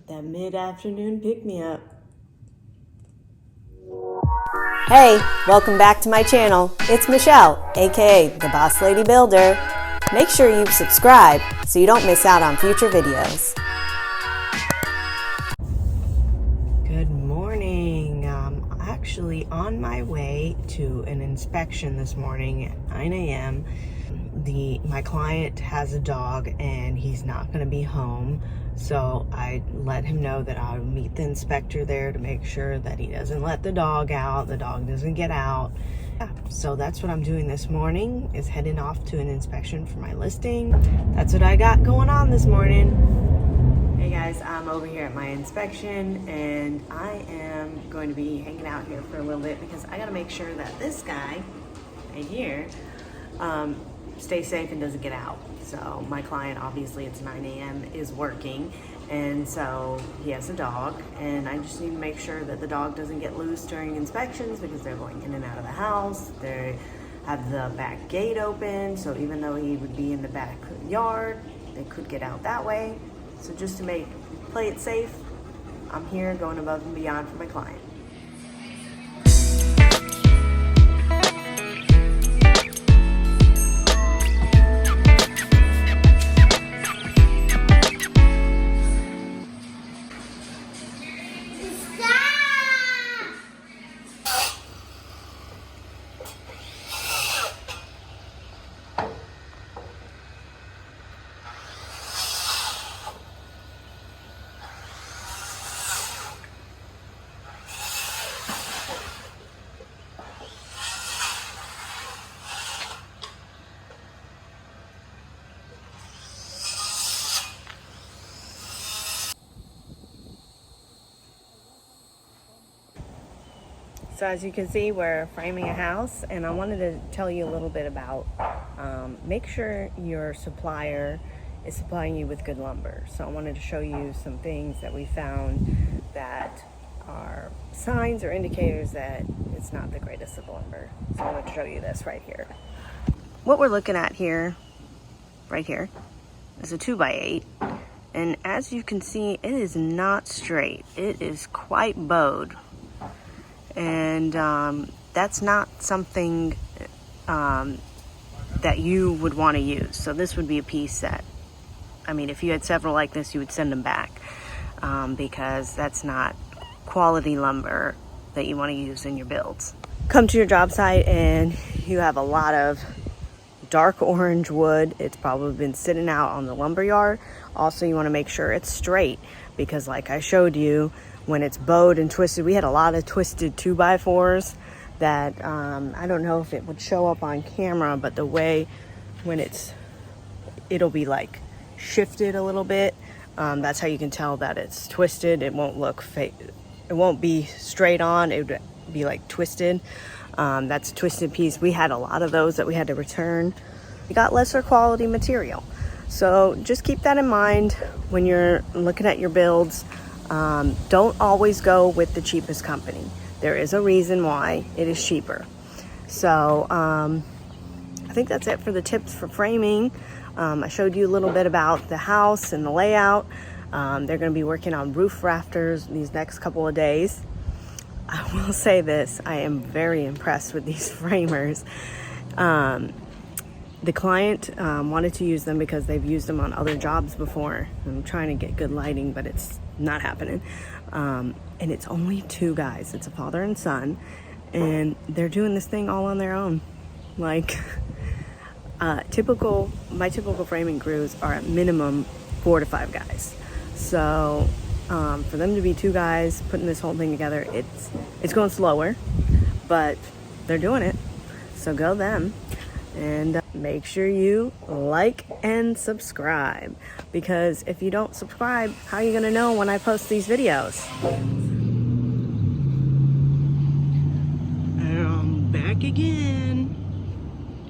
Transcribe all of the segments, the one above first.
That mid-afternoon pick-me-up. Hey, welcome back to my channel. It's Michelle, aka the Boss Lady Builder. Make sure you subscribe so you don't miss out on future videos. Good morning. I'm actually on my way to an inspection this morning at 9 a.m. My client has a dog and he's not going to be home. So I let him know that I'll meet the inspector there to make sure that he doesn't let the dog out, the dog doesn't get out. Yeah, so that's what I'm doing this morning, is heading off to an inspection for my listing. That's what I got going on this morning. Hey guys, I'm over here at my inspection and I am going to be hanging out here for a little bit because I got to make sure that this guy right here stays safe and doesn't get out. So my client, obviously it's 9 a.m. is working, and so he has a dog, and I just need to make sure that the dog doesn't get loose during inspections because they're going in and out of the house. They have the back gate open, so even though he would be in the backyard, they could get out that way. So just to play it safe, I'm here going above and beyond for my client. So as you can see, we're framing a house, and I wanted to tell you a little bit about make sure your supplier is supplying you with good lumber. So I wanted to show you some things that we found that are signs or indicators that it's not the greatest of lumber. So I wanted to show you this right here. What we're looking at here, right here, is a 2x8. And as you can see, it is not straight. It is quite bowed. And that's not something that you would want to use. So this would be a piece that, I mean, if you had several like this, you would send them back because that's not quality lumber that you want to use in your builds. Come to your job site and you have a lot of dark orange wood. It's probably been sitting out on the lumber yard. Also, you want to make sure it's straight because like I showed you, when it's bowed and twisted, we had a lot of twisted 2x4s that I don't know if it would show up on camera, but the way when it'll be like shifted a little bit. That's how you can tell that it's twisted. It won't look fake. It won't be straight on. It would be like twisted. That's a twisted piece. We had a lot of those that we had to return. We got lesser quality material. So just keep that in mind when you're looking at your builds. Don't always go with the cheapest company. There is a reason why it is cheaper. So I think that's it for the tips for framing. I showed you a little bit about the house and the layout. They're going to be working on roof rafters these next couple of days. I will say this, I am very impressed with these framers. The client wanted to use them because they've used them on other jobs before. I'm trying to get good lighting, but it's not happening. And it's only two guys. It's a father and son, and they're doing this thing all on their own. Like my typical framing crews are at minimum 4 to 5 guys. So for them to be two guys putting this whole thing together, it's going slower, but they're doing it. So go them. And make sure you like and subscribe, because if you don't subscribe, how are you going to know when I post these videos? And I'm back again,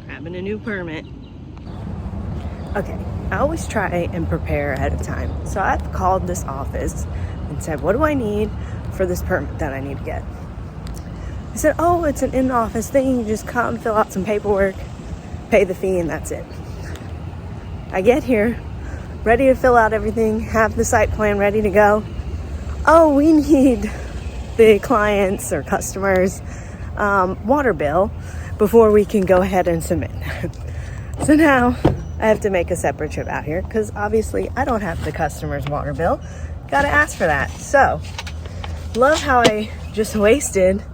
grabbing a new permit. Okay, I always try and prepare ahead of time. So I've called this office and said, what do I need for this permit that I need to get? They said, oh, it's an in-office thing. You just come, fill out some paperwork, pay the fee, and that's it. I get here, ready to fill out everything, have the site plan ready to go, oh, we need the clients or customers' water bill before we can go ahead and submit. So now I have to make a separate trip out here because obviously I don't have the customer's water bill. Gotta ask for that. So, love how I just wasted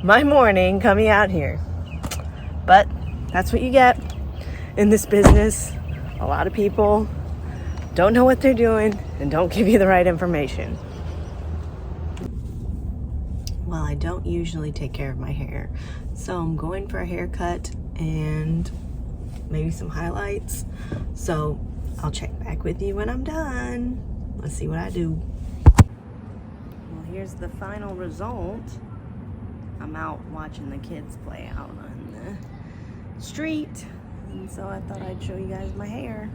my morning coming out here. But that's what you get in this business. A lot of people don't know what they're doing and don't give you the right information. Well, I don't usually take care of my hair, so I'm going for a haircut and maybe some highlights. So I'll check back with you when I'm done. Let's see what I do. Well, here's the final result. I'm out watching the kids play out on the street, and so I thought I'd show you guys my hair.